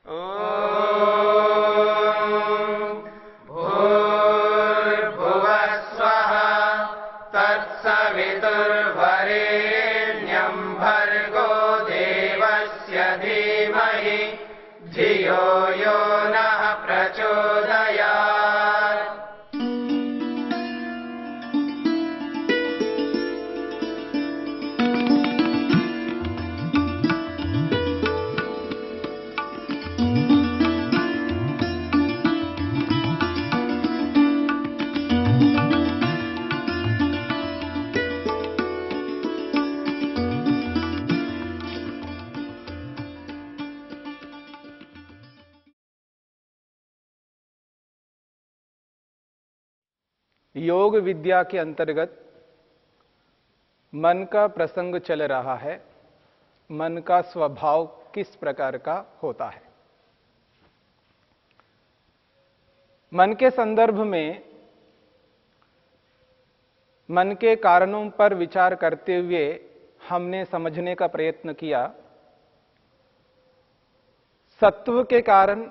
भूर्भुवः स्वः तत्सवितुर्वरेण्यं भर्गो देवस्य धीमहि धियो यो नः प्रचोदयात्। योग विद्या के अंतर्गत मन का प्रसंग चल रहा है। मन का स्वभाव किस प्रकार का होता है। मन के संदर्भ में मन के कारणों पर विचार करते हुए हमने समझने का प्रयत्न किया। सत्व के कारण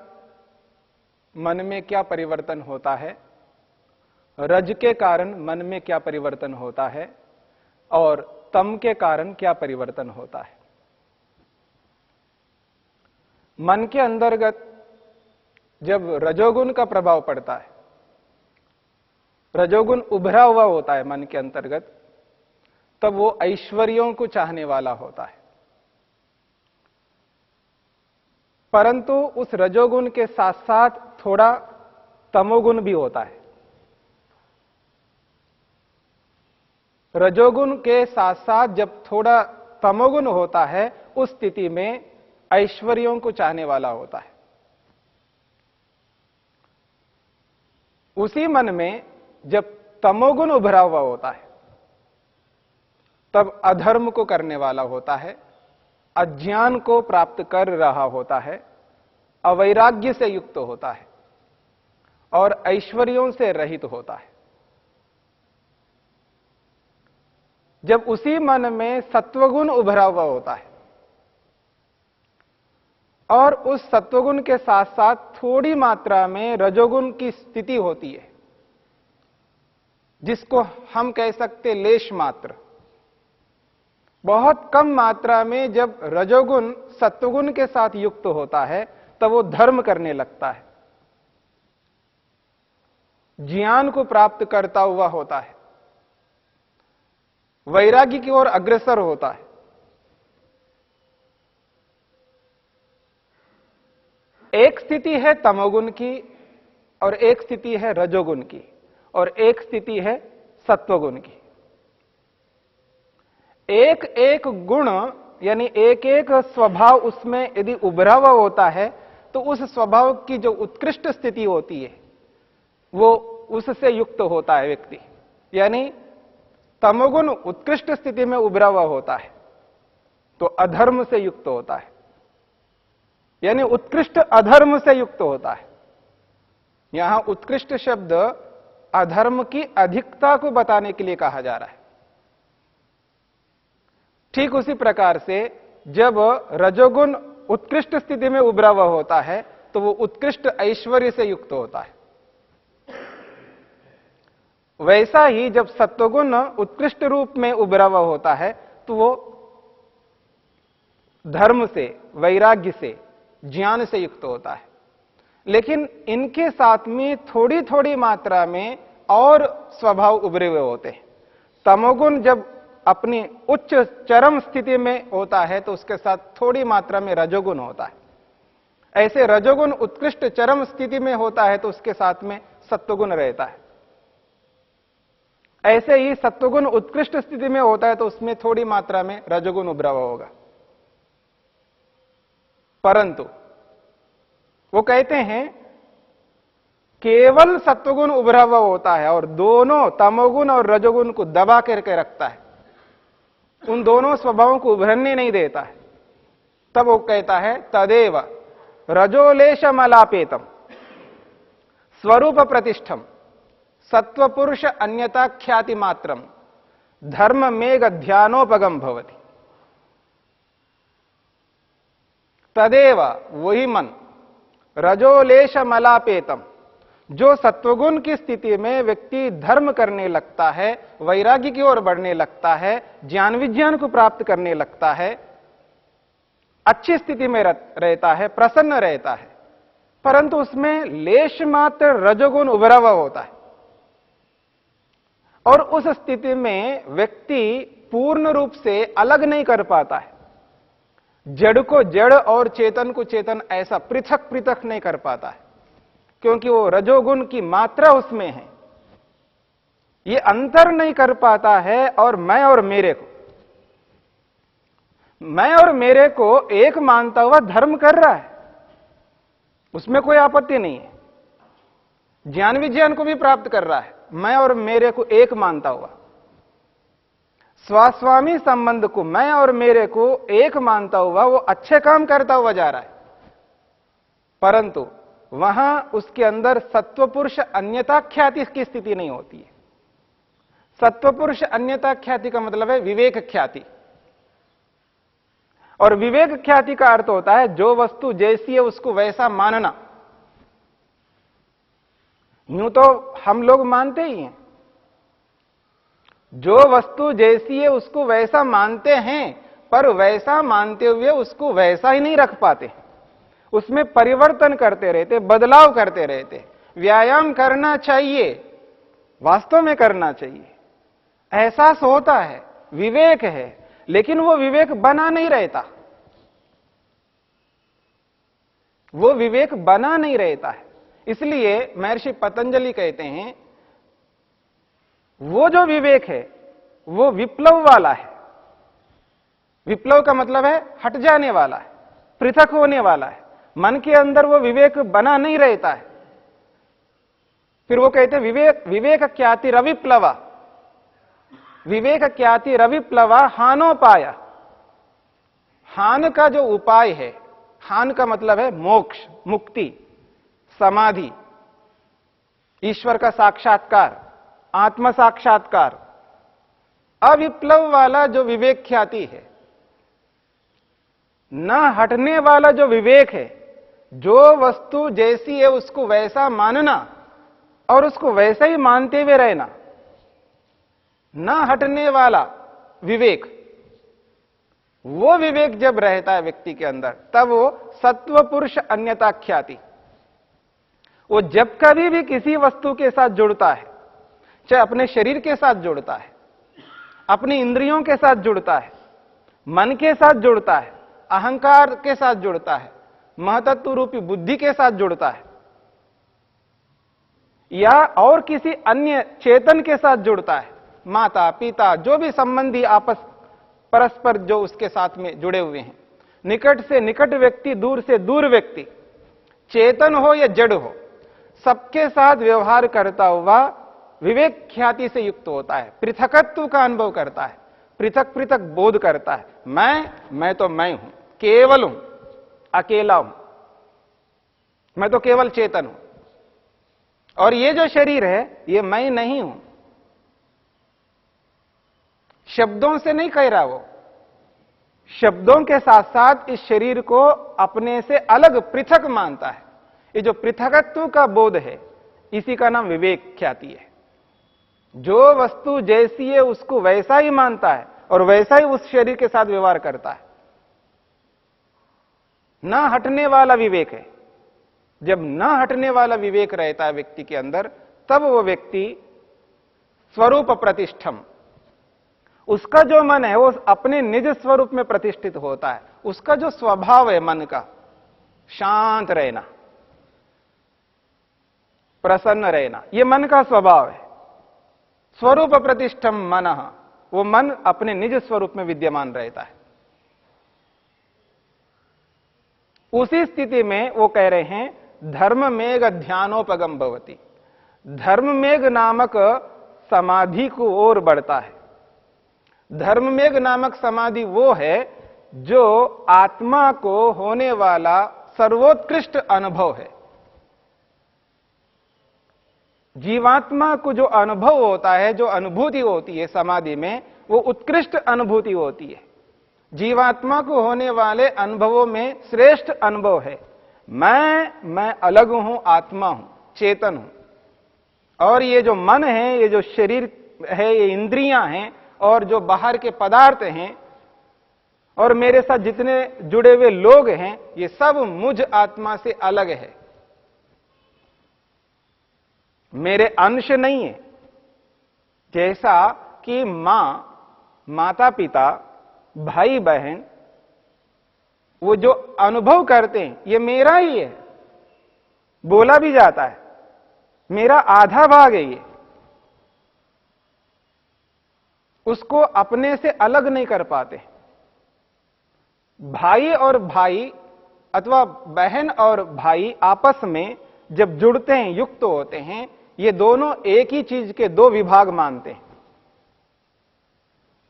मन में क्या परिवर्तन होता है, रज के कारण मन में क्या परिवर्तन होता है और तम के कारण क्या परिवर्तन होता है। मन के अंतर्गत जब रजोगुण का प्रभाव पड़ता है, रजोगुण उभरा हुआ होता है मन के अंतर्गत, तब वो ऐश्वर्यों को चाहने वाला होता है। परंतु उस रजोगुण के साथ साथ थोड़ा तमोगुण भी होता है। रजोगुण के साथ साथ जब थोड़ा तमोगुण होता है, उस स्थिति में ऐश्वर्यों को चाहने वाला होता है। उसी मन में जब तमोगुण उभरा हुआ होता है, तब अधर्म को करने वाला होता है, अज्ञान को प्राप्त कर रहा होता है, अवैराग्य से युक्त होता है और ऐश्वर्यों से रहित होता है। जब उसी मन में सत्वगुण उभरा हुआ होता है और उस सत्वगुण के साथ साथ थोड़ी मात्रा में रजोगुण की स्थिति होती है, जिसको हम कह सकते लेश मात्र, बहुत कम मात्रा में जब रजोगुण सत्वगुण के साथ युक्त होता है, तब वो धर्म करने लगता है, ज्ञान को प्राप्त करता हुआ होता है, वैराग्य की ओर अग्रसर होता है। एक स्थिति है तमोगुण की और एक स्थिति है रजोगुण की और एक स्थिति है सत्वगुण की। एक एक गुण यानी एक एक स्वभाव उसमें यदि उभरा हुआ होता है, तो उस स्वभाव की जो उत्कृष्ट स्थिति होती है वो उससे युक्त होता है व्यक्ति। यानी तमोगुण उत्कृष्ट स्थिति में उभरा हुआ होता है तो अधर्म से युक्त होता है, यानी उत्कृष्ट अधर्म से युक्त होता है। यहां उत्कृष्ट शब्द अधर्म की अधिकता को बताने के लिए कहा जा रहा है। ठीक उसी प्रकार से जब रजोगुण उत्कृष्ट स्थिति में उभरा हुआ होता है तो वो उत्कृष्ट ऐश्वर्य से युक्त होता है। वैसा ही जब सत्वगुण उत्कृष्ट रूप में उभरा हुआ होता है तो वो धर्म से, वैराग्य से, ज्ञान से युक्त होता है। लेकिन इनके साथ में थोड़ी थोड़ी मात्रा में और स्वभाव उभरे हुए होते हैं। तमोगुण जब अपनी उच्च चरम स्थिति में होता है तो उसके साथ थोड़ी मात्रा में रजोगुण होता है। ऐसे रजोगुण उत्कृष्ट चरम स्थिति में होता है तो उसके साथ में सत्वगुण रहता है। ऐसे ही सत्वगुण उत्कृष्ट स्थिति में होता है तो उसमें थोड़ी मात्रा में रजोगुण उभरा हुआ होगा। परंतु वो कहते हैं केवल सत्वगुण उभरा हुआ होता है और दोनों तमोगुण और रजोगुण को दबा करके रखता है, उन दोनों स्वभावों को उभरने नहीं देता है। तब वो कहता है तदेव रजोलेशमलापेतम स्वरूप प्रतिष्ठम सत्वपुरुष अन्यता ख्याति मात्रम धर्म मेघ ध्यानोपगम भवति। तदेव वही मन रजोलेश मलापेतम, जो सत्वगुण की स्थिति में व्यक्ति धर्म करने लगता है, वैराग्य की ओर बढ़ने लगता है, ज्ञान विज्ञान को प्राप्त करने लगता है, अच्छी स्थिति में रहता है, प्रसन्न रहता है, परंतु उसमें लेश मात्र रजोगुण उभरा हुआ होता है। और उस स्थिति में व्यक्ति पूर्ण रूप से अलग नहीं कर पाता है, जड़ को जड़ और चेतन को चेतन ऐसा पृथक पृथक नहीं कर पाता है, क्योंकि वो रजोगुण की मात्रा उसमें है। ये अंतर नहीं कर पाता है और मैं और मेरे को, मैं और मेरे को एक मानता हुआ धर्म कर रहा है, उसमें कोई आपत्ति नहीं है। ज्ञान विज्ञान को भी प्राप्त कर रहा है, मैं और मेरे को एक मानता हुआ। स्वास्वामी संबंध को, मैं और मेरे को एक मानता हुआ, वो अच्छे काम करता हुआ जा रहा है, परंतु वहां उसके अंदर सत्वपुरुष अन्यता ख्याति की स्थिति नहीं होती है। सत्वपुरुष अन्यता ख्याति का मतलब है विवेक ख्याति, और विवेक ख्याति का अर्थ होता है जो वस्तु जैसी है उसको वैसा मानना। यूं तो हम लोग मानते ही हैं, जो वस्तु जैसी है उसको वैसा मानते हैं, पर वैसा मानते हुए उसको वैसा ही नहीं रख पाते, उसमें परिवर्तन करते रहते, बदलाव करते रहते। व्यायाम करना चाहिए, वास्तव में करना चाहिए, एहसास होता है, विवेक है, लेकिन वो विवेक बना नहीं रहता, वो विवेक बना नहीं रहता है। इसलिए महर्षि पतंजलि कहते हैं वो जो विवेक है वो विप्लव वाला है। विप्लव का मतलब है हट जाने वाला है, पृथक होने वाला है। मन के अंदर वो विवेक बना नहीं रहता है। फिर वो कहते विवेक ख्याति रविप्लवा, विवेक ख्याति रविप्लवा हानोपाय। हान का जो उपाय है, हान का मतलब है मोक्ष, मुक्ति, समाधि, ईश्वर का साक्षात्कार, आत्म साक्षात्कार। अविप्लव वाला जो विवेक ख्याति है, न हटने वाला जो विवेक है, जो वस्तु जैसी है उसको वैसा मानना और उसको वैसा ही मानते हुए रहना, न हटने वाला विवेक, वो विवेक जब रहता है व्यक्ति के अंदर, तब वो सत्व पुरुष अन्यता ख्याति। वो जब कभी भी किसी वस्तु के साथ जुड़ता है, चाहे अपने शरीर के साथ जुड़ता है, अपनी इंद्रियों के साथ जुड़ता है, मन के साथ जुड़ता है, अहंकार के साथ जुड़ता है, महतत्व रूपी बुद्धि के साथ जुड़ता है, या और किसी अन्य चेतन के साथ जुड़ता है, माता पिता जो भी संबंधी आपस परस्पर जो उसके साथ में जुड़े हुए हैं, निकट से निकट व्यक्ति, दूर से दूर व्यक्ति, चेतन हो या जड़ हो, सबके साथ व्यवहार करता हुआ विवेक ख्याति से युक्त होता है। पृथकत्व का अनुभव करता है, पृथक पृथक बोध करता है। मैं तो मैं हूं, केवल हूं, अकेला हूं, मैं तो केवल चेतन हूं, और ये जो शरीर है ये मैं नहीं हूं। शब्दों से नहीं कह रहा, वो शब्दों के साथ साथ इस शरीर को अपने से अलग पृथक मानता है। ये जो पृथकत्व का बोध है, इसी का नाम विवेक ख्याति है। जो वस्तु जैसी है उसको वैसा ही मानता है और वैसा ही उस शरीर के साथ व्यवहार करता है, ना हटने वाला विवेक है। जब ना हटने वाला विवेक रहता है व्यक्ति के अंदर, तब वो व्यक्ति स्वरूप प्रतिष्ठम, उसका जो मन है वो अपने निज स्वरूप में प्रतिष्ठित होता है। उसका जो स्वभाव है मन का, शांत रहना, प्रसन्न रहना, ये मन का स्वभाव है। स्वरूप प्रतिष्ठम मनः, वो मन अपने निज स्वरूप में विद्यमान रहता है। उसी स्थिति में वो कह रहे हैं धर्म मेघ ध्यानोपगम भवति, धर्म मेघ नामक समाधि को ओर बढ़ता है। धर्म मेघ नामक समाधि वो है जो आत्मा को होने वाला सर्वोत्कृष्ट अनुभव है। जीवात्मा को जो अनुभव होता है, जो अनुभूति होती है समाधि में, वो उत्कृष्ट अनुभूति होती है। जीवात्मा को होने वाले अनुभवों में श्रेष्ठ अनुभव है मैं अलग हूं, आत्मा हूं, चेतन हूं। और ये जो मन है, ये जो शरीर है, ये इंद्रियां हैं और जो बाहर के पदार्थ हैं और मेरे साथ जितने जुड़े हुए लोग हैं, ये सब मुझ आत्मा से अलग है, मेरे अंश नहीं है। जैसा कि माता पिता, भाई बहन, वो जो अनुभव करते हैं ये मेरा ही है, बोला भी जाता है मेरा आधा भाग है ये, उसको अपने से अलग नहीं कर पाते। भाई और भाई अथवा बहन और भाई आपस में जब जुड़ते हैं, युक्त होते हैं, ये दोनों एक ही चीज के दो विभाग मानते हैं।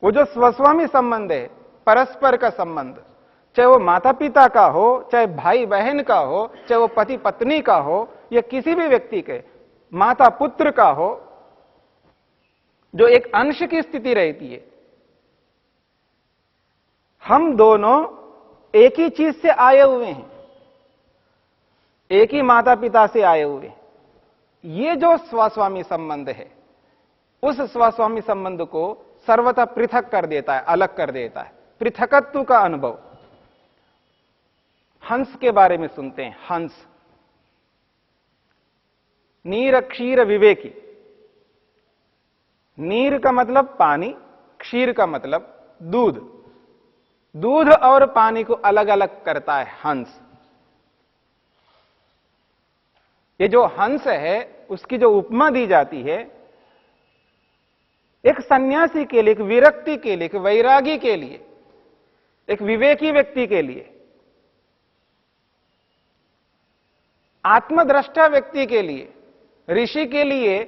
वो जो स्वस्वामी संबंध है, परस्पर का संबंध, चाहे वो माता पिता का हो, चाहे भाई बहन का हो, चाहे वो पति पत्नी का हो, या किसी भी व्यक्ति के, माता पुत्र का हो, जो एक अंश की स्थिति रहती है। हम दोनों एक ही चीज से आए हुए हैं, एक ही माता पिता से आए हुए हैं। ये जो स्वस्वामी संबंध है, उस स्वस्वामी संबंध को सर्वथा पृथक कर देता है, अलग कर देता है, पृथकत्व का अनुभव। हंस के बारे में सुनते हैं, हंस, नीर क्षीर विवेकी। नीर का मतलब पानी, क्षीर का मतलब दूध। दूध और पानी को अलग अलग करता है हंस। ये जो हंस है, उसकी जो उपमा दी जाती है, एक सन्यासी के लिए, एक विरक्ति के लिए, एक वैरागी के लिए, एक विवेकी व्यक्ति के लिए, आत्मद्रष्टा व्यक्ति के लिए, ऋषि के लिए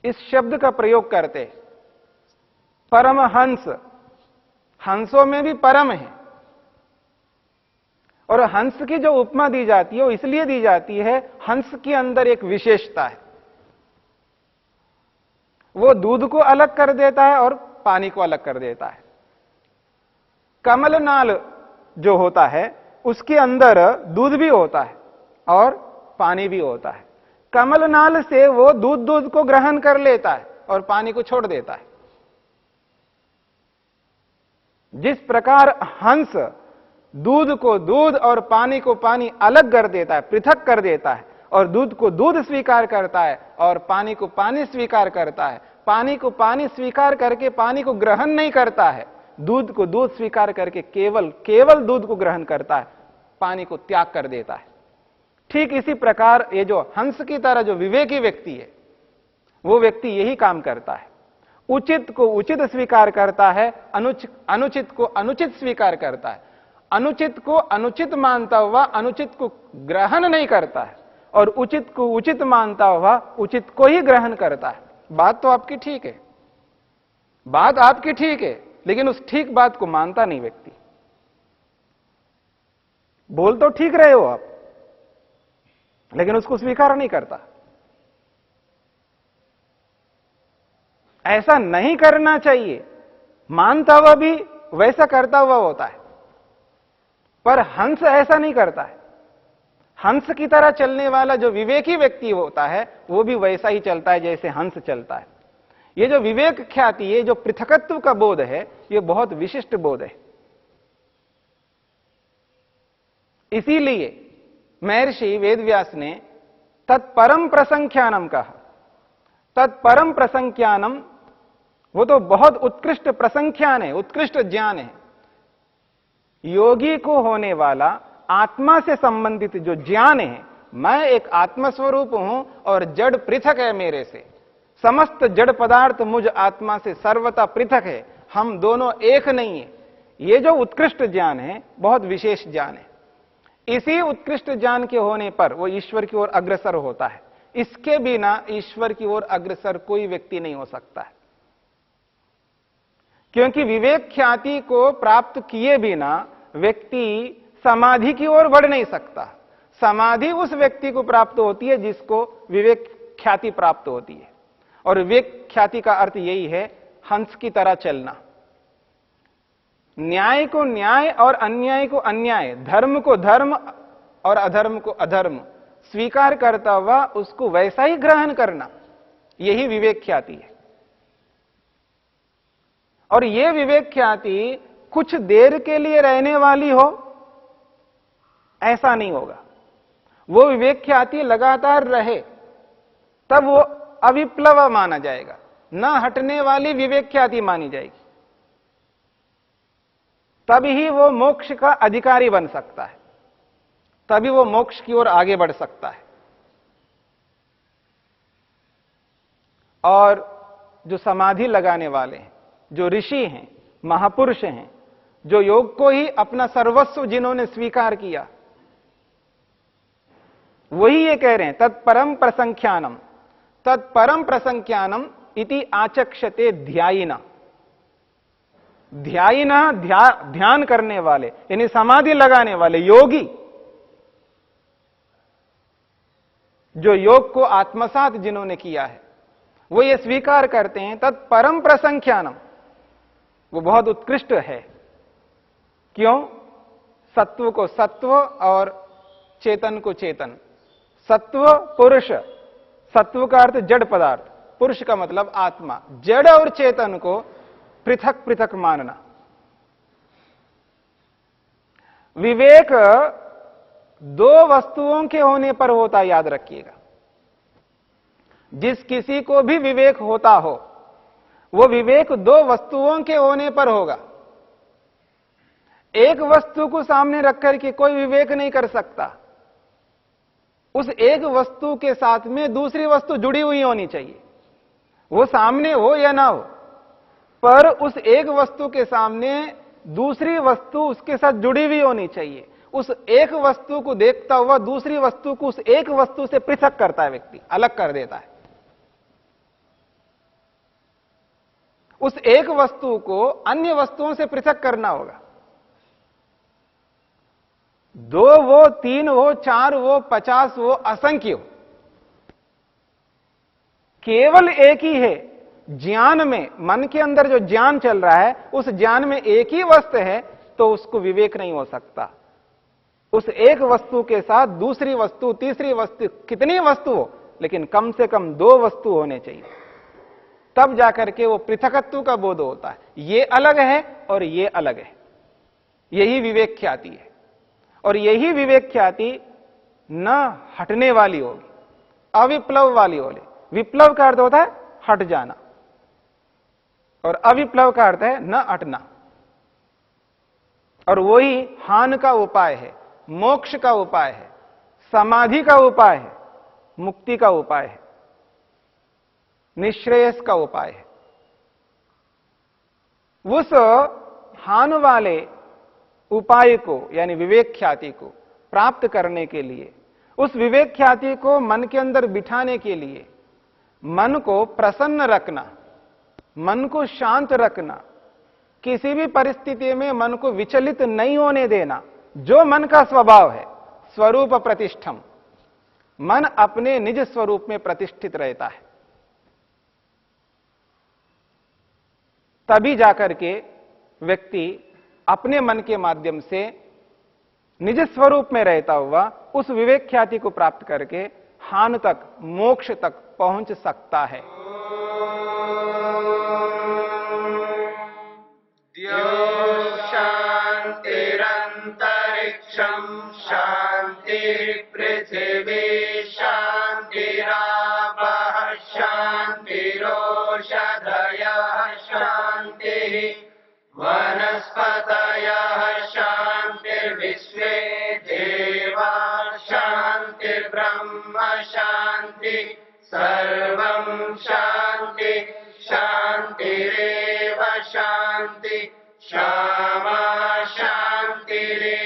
इस शब्द का प्रयोग करते। परमहंस, हंसों में भी परम है। और हंस की जो उपमा दी जाती है वो इसलिए दी जाती है, हंस के अंदर एक विशेषता है, वो दूध को अलग कर देता है और पानी को अलग कर देता है। कमलनाल जो होता है उसके अंदर दूध भी होता है और पानी भी होता है। कमलनाल से वो दूध को ग्रहण कर लेता है और पानी को छोड़ देता है। जिस प्रकार हंस दूध को दूध और पानी को पानी अलग कर देता है, पृथक कर देता है, और दूध को दूध स्वीकार करता है और पानी को पानी स्वीकार करता है, पानी को पानी स्वीकार करके पानी को ग्रहण नहीं करता है, दूध को दूध स्वीकार करके केवल दूध को ग्रहण करता है, पानी को त्याग कर देता है। ठीक इसी प्रकार ये जो हंस की तरह जो विवेकी व्यक्ति है, वो व्यक्ति यही काम करता है। उचित को उचित स्वीकार करता है, अनुचित को अनुचित स्वीकार करता है, अनुचित को अनुचित मानता हुआ अनुचित को ग्रहण नहीं करता है, और उचित को उचित मानता हुआ उचित को ही ग्रहण करता है। बात तो आपकी ठीक है, बात आपकी ठीक है, लेकिन उस ठीक बात को मानता नहीं व्यक्ति। बोल तो ठीक रहे हो आप, लेकिन उसको स्वीकार नहीं करता। ऐसा नहीं करना चाहिए, मानता हुआ भी वैसा करता हुआ होता है, पर हंस ऐसा नहीं करता है। हंस की तरह चलने वाला जो विवेकी व्यक्ति होता है, वो भी वैसा ही चलता है जैसे हंस चलता है। ये जो विवेक ख्याति, ये जो पृथकत्व का बोध है, ये बहुत विशिष्ट बोध है। इसीलिए महर्षि वेदव्यास ने तत्परम प्रसंख्यानम कहा। तत्परम प्रसंख्यानम, वो तो बहुत उत्कृष्ट प्रसंख्यान है, उत्कृष्ट ज्ञान है। योगी को होने वाला आत्मा से संबंधित जो ज्ञान है, मैं एक आत्मस्वरूप हूं और जड़ पृथक है मेरे से, समस्त जड़ पदार्थ मुझ आत्मा से सर्वथा पृथक है, हम दोनों एक नहीं है, ये जो उत्कृष्ट ज्ञान है बहुत विशेष ज्ञान है। इसी उत्कृष्ट ज्ञान के होने पर वो ईश्वर की ओर अग्रसर होता है। इसके बिना ईश्वर की ओर अग्रसर कोई व्यक्ति नहीं हो सकता है, क्योंकि विवेक ख्याति को प्राप्त किए बिना व्यक्ति समाधि की ओर बढ़ नहीं सकता। समाधि उस व्यक्ति को प्राप्त होती है जिसको विवेक ख्याति प्राप्त होती है, और विवेक ख्याति का अर्थ यही है, हंस की तरह चलना, न्याय को न्याय और अन्याय को अन्याय, धर्म को धर्म और अधर्म को अधर्म स्वीकार करता हुआ उसको वैसा ही ग्रहण करना, यही विवेक ख्याति है। और यह विवेक ख्याति कुछ देर के लिए रहने वाली हो, ऐसा नहीं होगा। वो विवेक ख्याति लगातार रहे, तब वो अविप्लव माना जाएगा, ना हटने वाली विवेक ख्याति मानी जाएगी। तभी ही वो मोक्ष का अधिकारी बन सकता है, तभी वो मोक्ष की ओर आगे बढ़ सकता है। और जो समाधि लगाने वाले हैं, जो ऋषि हैं, महापुरुष हैं, जो योग को ही अपना सर्वस्व जिन्होंने स्वीकार किया, वही ये कह रहे हैं तत्परम प्रसंख्यानम, तत्परम प्रसंख्यानम इति आचक्षते ध्यायिना। ध्यायिना ध्यान करने वाले, यानी समाधि लगाने वाले योगी, जो योग को आत्मसात जिन्होंने किया है, वो ये स्वीकार करते हैं तत्परम प्रसंख्यानम, वो बहुत उत्कृष्ट है। क्यों? सत्व को सत्व और चेतन को चेतन। सत्व पुरुष, सत्व का अर्थ जड़ पदार्थ, पुरुष का मतलब आत्मा। जड़ और चेतन को पृथक पृथक मानना। विवेक दो वस्तुओं के होने पर होता, याद रखिएगा। जिस किसी को भी विवेक होता हो, वो विवेक दो वस्तुओं के होने पर होगा। एक वस्तु को सामने रखकर के कोई विवेक नहीं कर सकता। उस एक वस्तु के साथ में दूसरी वस्तु जुड़ी हुई होनी चाहिए, वो सामने हो या ना हो, पर उस एक वस्तु के सामने दूसरी वस्तु उसके साथ जुड़ी हुई होनी चाहिए। उस एक वस्तु को देखता हुआ दूसरी वस्तु को उस एक वस्तु से पृथक करता है व्यक्ति, अलग कर देता है। उस एक वस्तु को अन्य वस्तुओं से पृथक करना होगा। दो वो, तीन हो, चार हो, 50 हो, असंख्य हो, केवल एक ही है। ज्ञान में, मन के अंदर जो ज्ञान चल रहा है, उस ज्ञान में एक ही वस्तु है, तो उसको विवेक नहीं हो सकता। उस एक वस्तु के साथ दूसरी वस्तु, तीसरी वस्तु, कितनी वस्तु हो, लेकिन कम से कम दो वस्तु होने चाहिए, तब जाकर के वो पृथकत्व का बोध होता है। ये अलग है और ये अलग है। यही विवेक ख्याति है। और यही विवेक ख्याति न हटने वाली होगी, अविप्लव वाली होगी। विप्लव का अर्थ होता है हट जाना, और अविप्लव का अर्थ है न हटना। और वही हान का उपाय है, मोक्ष का उपाय है, समाधि का उपाय है, मुक्ति का उपाय है, निश्रेयस का उपाय है। उस हान वाले उपाय को, यानी विवेक ख्याति को प्राप्त करने के लिए, उस विवेक ख्याति को मन के अंदर बिठाने के लिए, मन को प्रसन्न रखना, मन को शांत रखना, किसी भी परिस्थिति में मन को विचलित नहीं होने देना, जो मन का स्वभाव है, स्वरूप प्रतिष्ठम, मन अपने निज स्वरूप में प्रतिष्ठित रहता है। तभी जाकर के व्यक्ति अपने मन के माध्यम से निज स्वरूप में रहता हुआ उस विवेक ख्याति को प्राप्त करके हान तक, मोक्ष तक पहुंच सकता है। शांतिरंतरिक्षम शांति पृथिवी शांतिरापः शांतिरोषधयः शांति वनस्पतयः शांतिर्विश्वे देवा शांतिर्ब्रह्म शांति सर्वं शांति शांतिरेव शांति क्षमा शांतिरेव